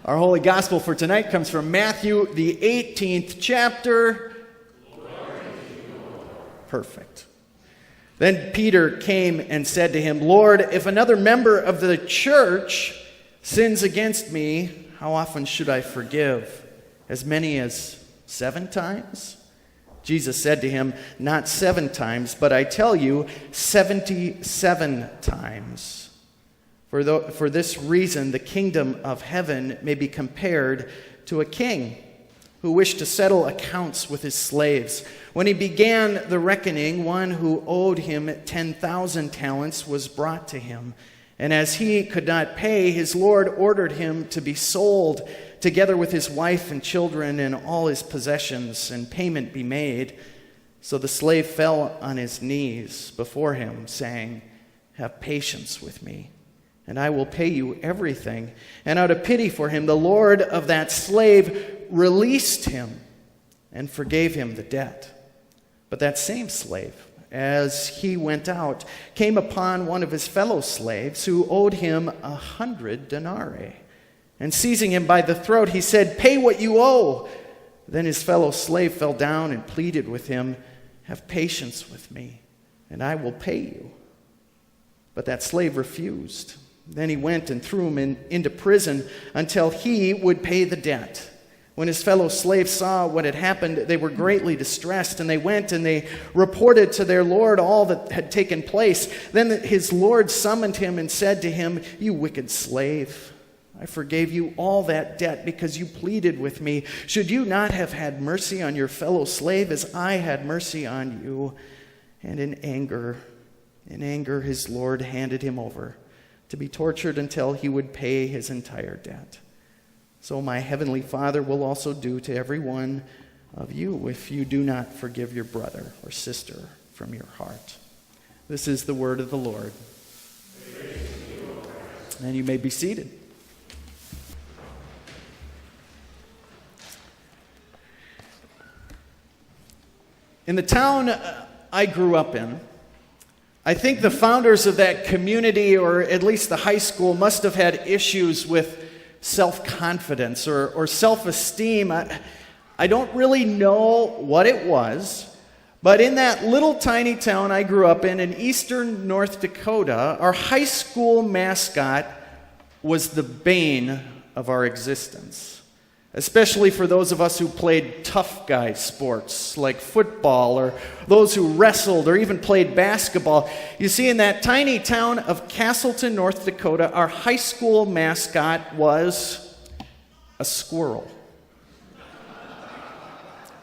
Our Holy Gospel for tonight comes from Matthew, the 18th chapter. Perfect. Then Peter came and said to him, Lord, if another member of the church sins against me, how often should I forgive? As many as 7 times? Jesus said to him, not 7 times, but I tell you, 77 times. For this reason, the kingdom of heaven may be compared to a king who wished to settle accounts with his slaves. When he began the reckoning, one who owed him 10,000 talents was brought to him. And as he could not pay, his Lord ordered him to be sold, together with his wife and children and all his possessions, and payment be made. So the slave fell on his knees before him, saying, have patience with me, and I will pay you everything. And out of pity for him, the Lord of that slave released him and forgave him the debt. But that same slave, as he went out, came upon one of his fellow slaves who owed him 100 denarii. And seizing him by the throat, he said, pay what you owe. Then his fellow slave fell down and pleaded with him, have patience with me, and I will pay you. But that slave refused. Then he went and threw him into prison until he would pay the debt. When his fellow slaves saw what had happened, they were greatly distressed, and they went and they reported to their Lord all that had taken place. Then his Lord summoned him and said to him, you wicked slave, I forgave you all that debt because you pleaded with me. Should you not have had mercy on your fellow slave as I had mercy on you? And in anger, his Lord handed him over to be tortured until he would pay his entire debt. So my heavenly Father will also do to every one of you if you do not forgive your brother or sister from your heart. This is the word of the Lord. And you may be seated. In the town I grew up in, I think the founders of that community, or at least the high school, must have had issues with self-confidence or self-esteem. I don't really know what it was, but in that little tiny town I grew up in eastern North Dakota, our high school mascot was the bane of our existence. Especially for those of us who played tough guy sports like football, or those who wrestled or even played basketball. You see, in that tiny town of Castleton, North Dakota, our high school mascot was a squirrel.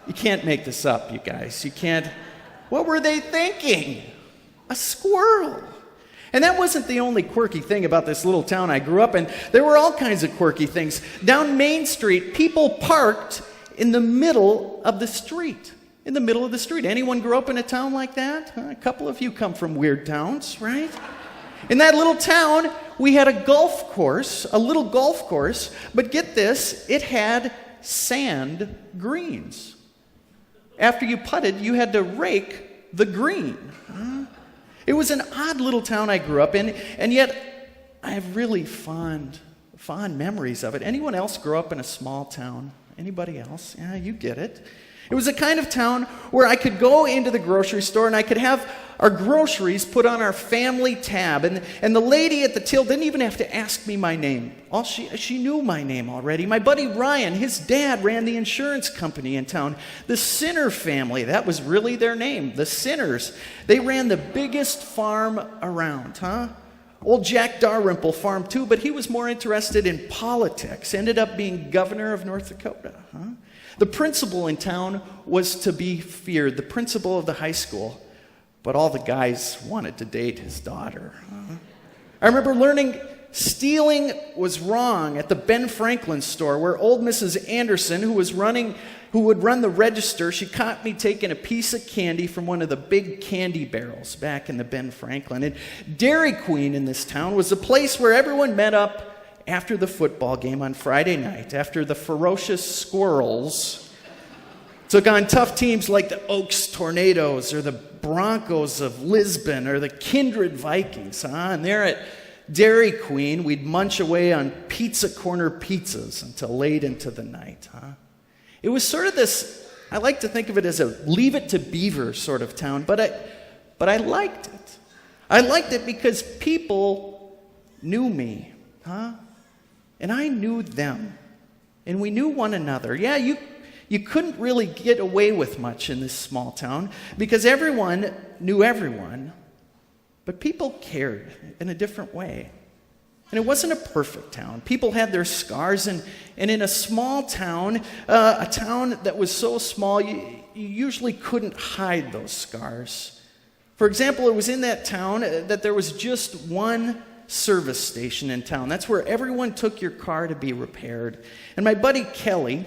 You can't make this up, you guys. You can't. What were they thinking? A squirrel. And that wasn't the only quirky thing about this little town I grew up in. There were all kinds of quirky things. Down Main Street, people parked in the middle of the street. In the middle of the street. Anyone grew up in a town like that? A couple of you come from weird towns, right? In that little town, we had a golf course, a little golf course, but get this, it had sand greens. After you putted, you had to rake the green. It was an odd little town I grew up in, and yet I have really fond memories of it. Anyone else grow up in a small town? Anybody else? Yeah, you get it. It was a kind of town where I could go into the grocery store and I could have our groceries put on our family tab, and the lady at the till didn't even have to ask me my name. She knew my name already. My buddy Ryan, his dad ran the insurance company in town. The Sinner family, that was really their name, the Sinners. They ran the biggest farm around, Old Jack Dalrymple farmed too, but he was more interested in politics, ended up being governor of North Dakota, The principal in town was to be feared, the principal of the high school, but all the guys wanted to date his daughter. I remember learning stealing was wrong at the Ben Franklin store, where old Mrs. Anderson, who would run the register, she caught me taking a piece of candy from one of the big candy barrels back in the Ben Franklin. And Dairy Queen in this town was a place where everyone met up after the football game on Friday night, after the ferocious squirrels took on tough teams like the Oaks Tornadoes or the Broncos of Lisbon or the Kindred Vikings. And there Dairy Queen, we'd munch away on pizza corner pizzas until late into the night. It was sort of this, I like to think of it as a Leave It to Beaver sort of town, but I liked it. I liked it because people knew me, and I knew them, and we knew one another. Yeah, you couldn't really get away with much in this small town because everyone knew everyone, but people cared in a different way. And it wasn't a perfect town. People had their scars, and in a small town, a town that was so small, you usually couldn't hide those scars. For example, it was in that town that there was just one service station in town. That's where everyone took your car to be repaired. And my buddy Kelly,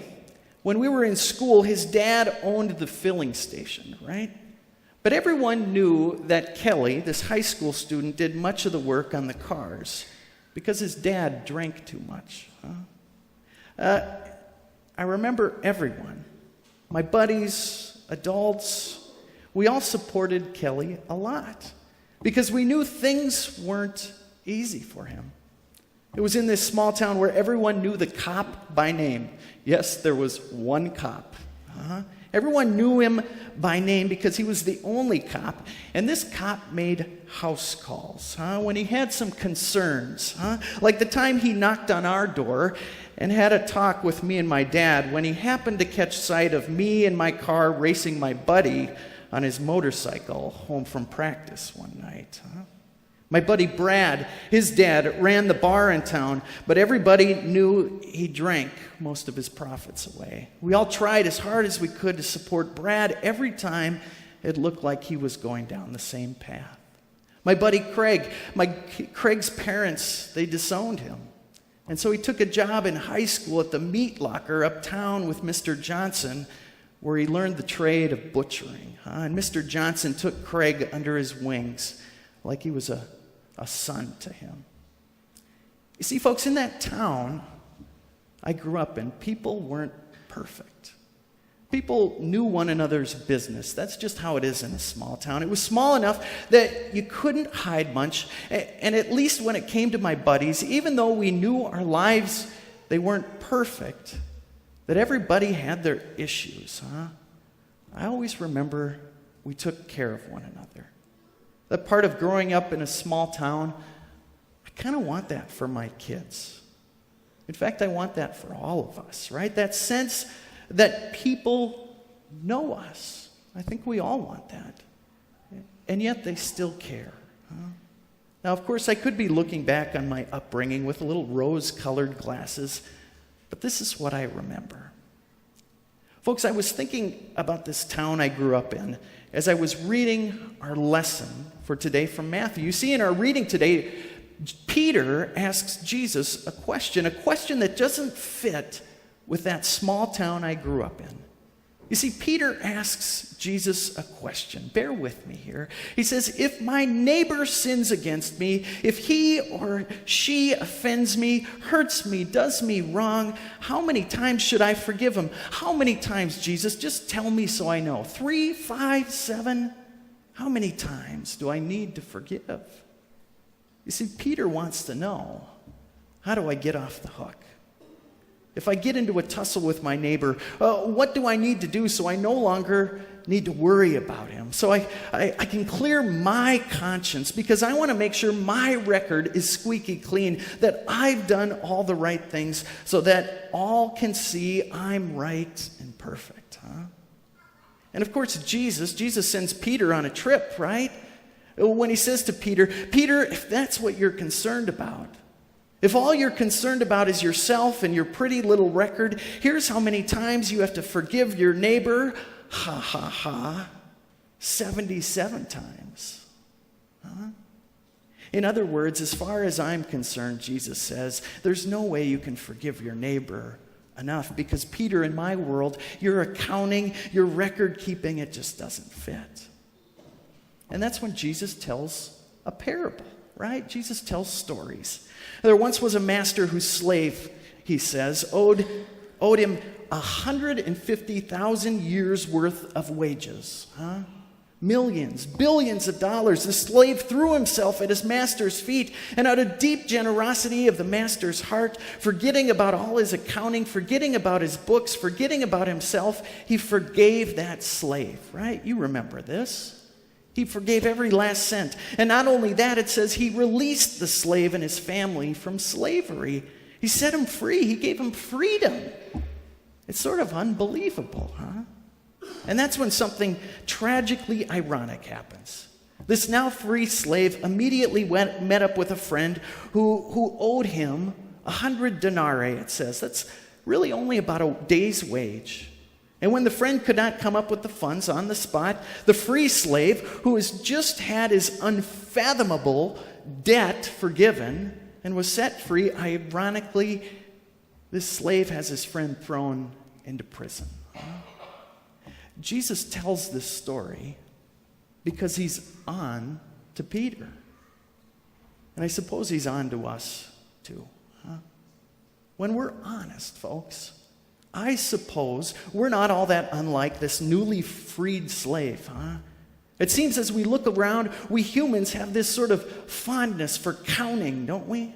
when we were in school, his dad owned the filling station, right? But everyone knew that Kelly, this high school student, did much of the work on the cars because his dad drank too much. I remember everyone, my buddies, adults, we all supported Kelly a lot because we knew things weren't easy for him. It was in this small town where everyone knew the cop by name. Yes, there was one cop. Everyone knew him by name because he was the only cop. And this cop made house calls when he had some concerns. Like the time he knocked on our door and had a talk with me and my dad when he happened to catch sight of me in my car racing my buddy on his motorcycle home from practice one night. My buddy Brad, his dad, ran the bar in town, but everybody knew he drank most of his profits away. We all tried as hard as we could to support Brad every time it looked like he was going down the same path. My buddy Craig's parents, they disowned him. And so he took a job in high school at the meat locker uptown with Mr. Johnson, where he learned the trade of butchering. And Mr. Johnson took Craig under his wings like he was a son to him. You see, folks, in that town I grew up in, people weren't perfect. People knew one another's business. That's just how it is in a small town. It was small enough that you couldn't hide much. And at least when it came to my buddies, even though we knew our lives, they weren't perfect, that everybody had their issues. I always remember we took care of one another. That part of growing up in a small town, I kind of want that for my kids. In fact, I want that for all of us, right? That sense that people know us. I think we all want that. And yet they still care. Now, of course, I could be looking back on my upbringing with a little rose-colored glasses, but this is what I remember. Folks, I was thinking about this town I grew up in as I was reading our lesson for today from Matthew. You see, in our reading today, Peter asks Jesus a question that doesn't fit with that small town I grew up in. You see, Peter asks Jesus a question. Bear with me here. He says, if my neighbor sins against me, if he or she offends me, hurts me, does me wrong, how many times should I forgive him? How many times, Jesus? Just tell me so I know. 3, 5, 7? How many times do I need to forgive? You see, Peter wants to know, how do I get off the hook? If I get into a tussle with my neighbor, what do I need to do so I no longer need to worry about him? So I can clear my conscience because I want to make sure my record is squeaky clean, that I've done all the right things so that all can see I'm right and perfect. And of course, Jesus sends Peter on a trip, right? When he says to Peter, Peter, if that's what you're concerned about, if all you're concerned about is yourself and your pretty little record, here's how many times you have to forgive your neighbor. Ha, ha, ha. 77 times. In other words, as far as I'm concerned, Jesus says, there's no way you can forgive your neighbor enough because, Peter, in my world, your accounting, your record keeping, it just doesn't fit. And that's when Jesus tells a parable, right? Jesus tells stories. There once was a master whose slave, he says, owed him 150,000 years worth of wages. Millions, billions of dollars. The slave threw himself at his master's feet, and out of deep generosity of the master's heart, forgetting about all his accounting, forgetting about his books, forgetting about himself, he forgave that slave, right? You remember this. He forgave every last cent. And not only that, it says he released the slave and his family from slavery. He set him free. He gave him freedom. It's sort of unbelievable, huh? And that's when something tragically ironic happens. This now free slave immediately met up with a friend who owed him 100 denarii, it says. That's really only about a day's wage. And when the friend could not come up with the funds on the spot, the free slave, who has just had his unfathomable debt forgiven and was set free, ironically, this slave has his friend thrown into prison. Jesus tells this story because he's on to Peter. And I suppose he's on to us too. Huh? When we're honest, folks, I suppose we're not all that unlike this newly freed slave. Huh? It seems as we look around, we humans have this sort of fondness for counting, don't we?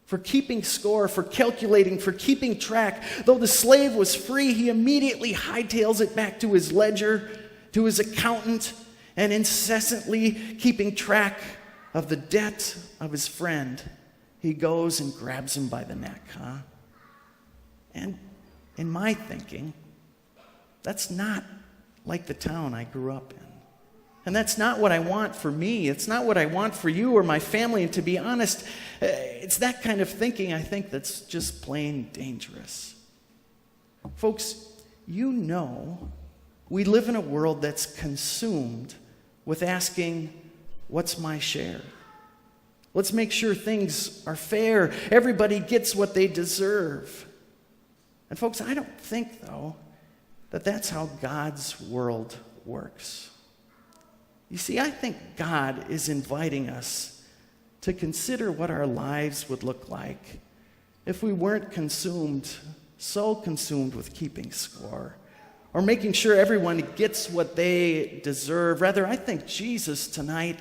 For keeping score, for calculating, for keeping track. Though the slave was free, he immediately hightails it back to his ledger, to his accountant, and incessantly keeping track of the debt of his friend, he goes and grabs him by the neck, huh? And in my thinking, that's not like the town I grew up in. And that's not what I want for me. It's not what I want for you or my family. And to be honest, it's that kind of thinking, I think, that's just plain dangerous. Folks, you know we live in a world that's consumed with asking, what's my share? Let's make sure things are fair. Everybody gets what they deserve. And folks, I don't think, though, that that's how God's world works. You see, I think God is inviting us to consider what our lives would look like if we weren't so consumed with keeping score or making sure everyone gets what they deserve. Rather, I think Jesus tonight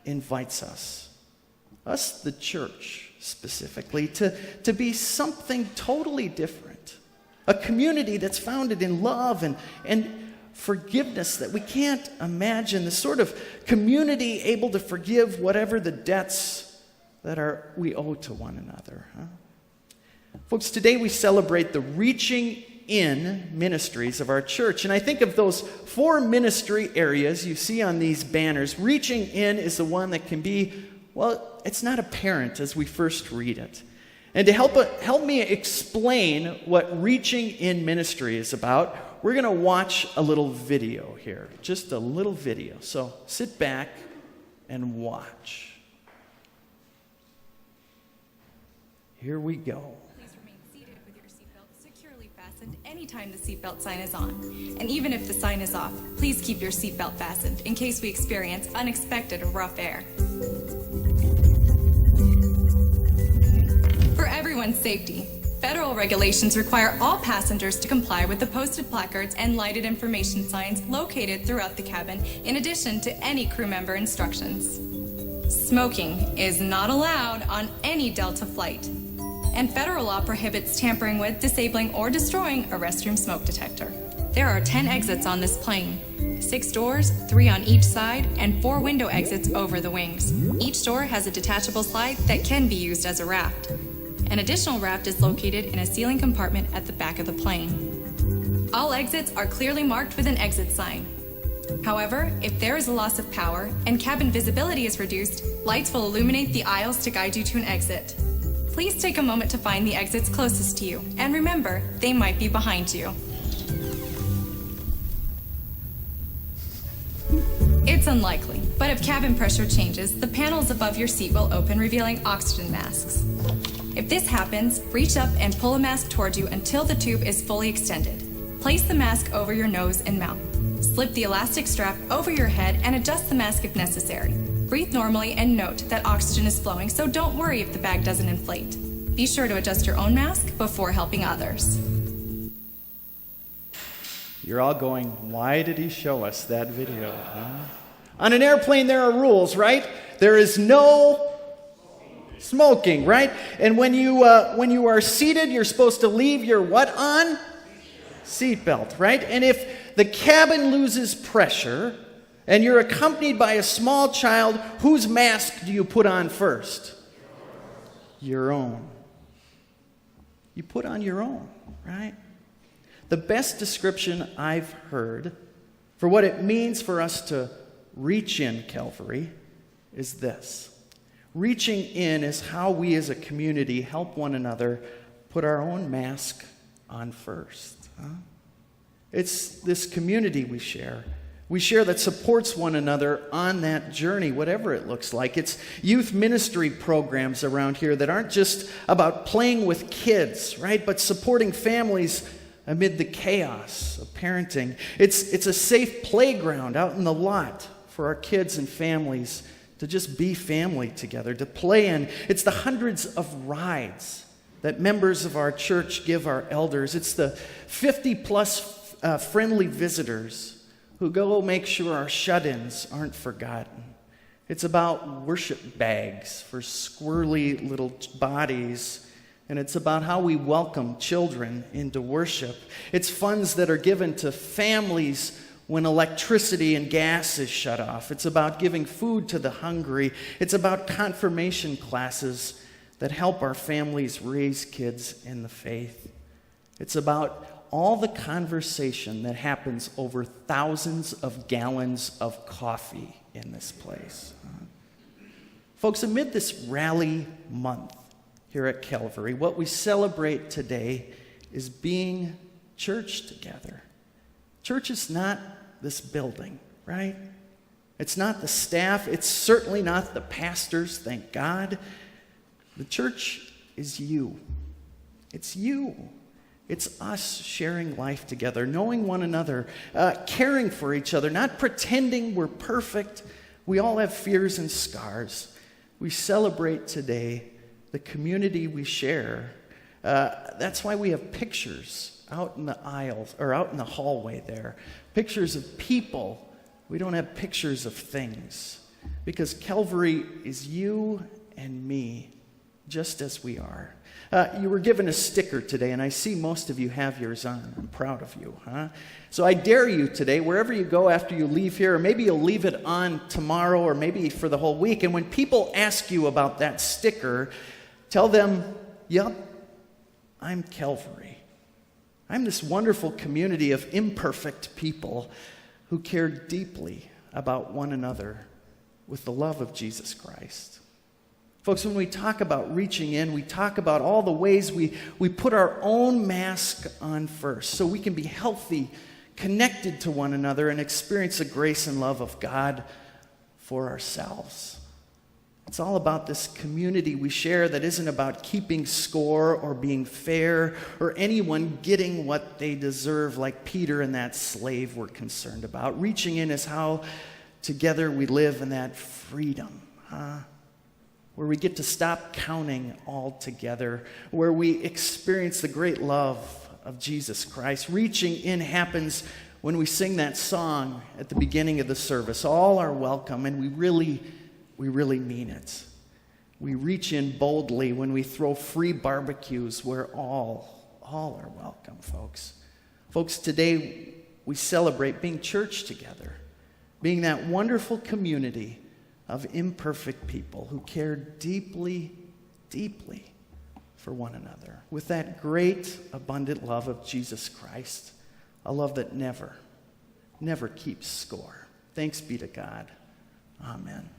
invites us, the church specifically, to be something totally different. A community that's founded in love and forgiveness that we can't imagine, the sort of community able to forgive whatever the debts that we owe to one another. Huh? Folks, today we celebrate the reaching in ministries of our church. And I think of those 4 ministry areas you see on these banners. Reaching in is the one that can be, well, it's not apparent as we first read it. And to help me explain what reaching in ministry is about, we're going to watch a little video here, just a little video. So sit back and watch. Here we go. Please remain seated with your seatbelt securely fastened anytime the seatbelt sign is on. And even if the sign is off, please keep your seatbelt fastened in case we experience unexpected or rough air. For everyone's safety, federal regulations require all passengers to comply with the posted placards and lighted information signs located throughout the cabin, in addition to any crew member instructions. Smoking is not allowed on any Delta flight, and federal law prohibits tampering with, disabling, or destroying a restroom smoke detector. There are 10 exits on this plane, 6 doors, 3 on each side, and 4 window exits over the wings. Each door has a detachable slide that can be used as a raft. An additional raft is located in a ceiling compartment at the back of the plane. All exits are clearly marked with an exit sign. However, if there is a loss of power and cabin visibility is reduced, lights will illuminate the aisles to guide you to an exit. Please take a moment to find the exits closest to you, and remember, they might be behind you. It's unlikely, but if cabin pressure changes, the panels above your seat will open, revealing oxygen masks. If this happens, reach up and pull a mask toward you until the tube is fully extended. Place the mask over your nose and mouth. Slip the elastic strap over your head and adjust the mask if necessary. Breathe normally and note that oxygen is flowing, so don't worry if the bag doesn't inflate. Be sure to adjust your own mask before helping others. You're all going, why did he show us that video? On an airplane, there are rules, right? There is no smoking, right? And when you are seated, you're supposed to leave your what on? Seatbelt, right? And if the cabin loses pressure and you're accompanied by a small child, whose mask do you put on first? Your own. You put on your own, right? The best description I've heard for what it means for us to reach in Calvary is this. Reaching in is how we as a community help one another put our own mask on first. It's this community we share. We share that supports one another on that journey, whatever it looks like. It's youth ministry programs around here that aren't just about playing with kids, right? But supporting families amid the chaos of parenting. It's a safe playground out in the lot for our kids and families to just be family together, to play in. It's the hundreds of rides that members of our church give our elders. It's the 50-plus friendly visitors who go make sure our shut-ins aren't forgotten. It's about worship bags for squirrely little bodies, and it's about how we welcome children into worship. It's funds that are given to families when electricity and gas is shut off. It's about giving food to the hungry. It's about confirmation classes that help our families raise kids in the faith. It's about all the conversation that happens over thousands of gallons of coffee in this place. Folks, amid this rally month here at Calvary, what we celebrate today is being church together. Church is not this building, right? It's not the staff. It's certainly not the pastors, thank God. The church is you. It's you. It's us sharing life together, knowing one another, caring for each other, not pretending we're perfect. We all have fears and scars. We celebrate today the community we share. That's why we have pictures out in the aisles, or out in the hallway there. Pictures of people. We don't have pictures of things. Because Calvary is you and me, just as we are. You were given a sticker today, and I see most of you have yours on. I'm proud of you, So I dare you today, wherever you go after you leave here, or maybe you'll leave it on tomorrow, or maybe for the whole week, and when people ask you about that sticker, tell them, yep, I'm Calvary. I'm this wonderful community of imperfect people who care deeply about one another with the love of Jesus Christ. Folks, when we talk about reaching in, we talk about all the ways we put our own mask on first so we can be healthy, connected to one another, and experience the grace and love of God for ourselves. It's all about this community we share that isn't about keeping score or being fair or anyone getting what they deserve like Peter and that slave were concerned about. Reaching in is how together we live in that freedom, where we get to stop counting altogether, where we experience the great love of Jesus Christ. Reaching in happens when we sing that song at the beginning of the service. All are welcome, and we really mean it. We reach in boldly when we throw free barbecues where all are welcome, folks. Folks, today we celebrate being church together, being that wonderful community of imperfect people who care deeply, deeply for one another with that great, abundant love of Jesus Christ, a love that never keeps score. Thanks be to God. Amen.